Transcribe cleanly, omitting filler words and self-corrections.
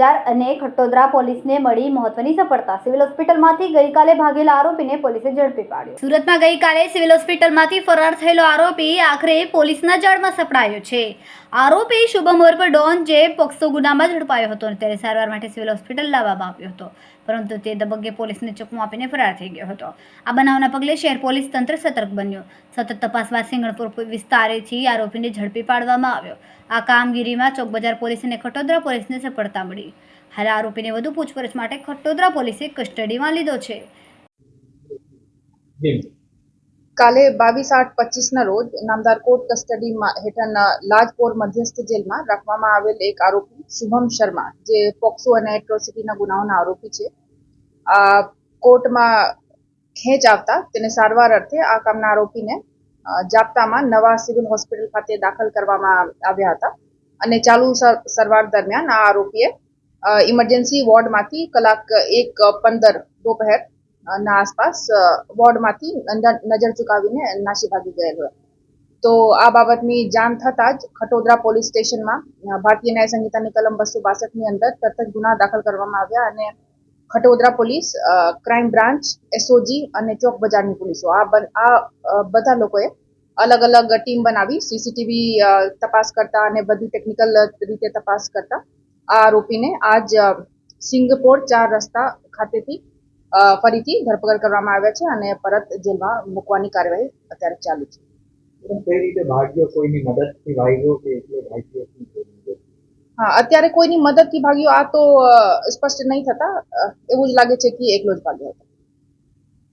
બજાર અને ખટોદરા પોલીસને મળી મહત્વની સફળતા। સિવિલ હોસ્પિટલમાંથી ગઈકાલે ભાગેલા આરોપીને પોલીસે ઝડપી પાડ્યો। સુરતમાં ગઈકાલે સિવિલ હોસ્પિટલમાંથી ફરાર થયેલો આરોપી આખરે પોલીસના જાળમાં સપડાયો છે। આરોપી શુભમ ઉર્ફ ડોન જે પોક્સો ગુનામાં ઝડપાયો હતો ત્યારે સારવાર માટે સિવિલ હોસ્પિટલ લાવવામાં આવ્યો હતો, પરંતુ તે તબક્કે પોલીસને ચકમો આપીને ફરાર થઈ ગયો હતો। આ બનાવના પગલે શહેર પોલીસ તંત્ર સતર્ક બન્યું। સતત તપાસ બાદ સિંગણપુર વિસ્તારેથી આરોપીને ઝડપી પાડવામાં આવ્યો। આ કામગીરીમાં ચોક બજાર પોલીસ અને ખટોદરા પોલીસને સફળતા મળી। હાલ આરોપીને વધુ પૂછપરછ માટે ખટોદરા પોલીસે કસ્ટડીમાં લીધો છે। કાલે 22/8/25 રોજ નામદાર કોર્ટ કસ્ટડી હેઠળના લાજપોર મધ્યસ્થ જેલમાં રાખવામાં આવેલ એક આરોપી શુભમ શર્મા, જે પોક્સો અને એટ્રોસિટીના ગુનાઓના આરોપી છે, કોર્ટમાં ખેંચ આવતા તેને સારવાર અર્થે આ કામના આરોપીને જાપ્તામાં નવા સિવિલ હોસ્પિટલ ખાતે દાખલ કરવામાં આવ્યા હતા અને ચાલુ સારવાર દરમિયાન આ આરોપીએ ઇમરજન્સી વોર્ડમાંથી કલાક 1:15 दोपहर ના આસપાસ વોર્ડમાંથી નજર ચુકાવીને નાસી ભાગી ગયેલો। તો આ બાબતની જાણ થતાં જ ખટોદરા પોલીસ સ્ટેશનમાં ભારતીય ન્યાય સંહિતાની કલમ 262 ની અંદર તરત જ ગુના દાખલ કરવામાં આવ્યા અને Khatodara police, crime branch, SOG અને ચોક બજારની પોલીસો આ બધા લોકોએ અલગ અલગ ટીમ બનાવી સીસીટીવી તપાસ કરતા અને બધી ટેકનિકલ રીતે તપાસ કરતા આ આરોપીને આજ સિંગપોર 4 રસ્તા ખાતેથી ફરીથી ધરપકડ કરવામાં આવ્યા છે અને પરત જેલમાં મૂકવાની કાર્યવાહી અત્યારે ચાલુ છે। કઈ રીતે ભાગ્યો? કોઈની મદદથી ભાગ્યો કે એકલો ભાગ્યો? હા, અત્યારે કોઈની મદદથી ભાગ્યો આ તો સ્પષ્ટ નહીં થતા, એવું જ લાગે છે કે એકલો જ ભાગ્યો હતો।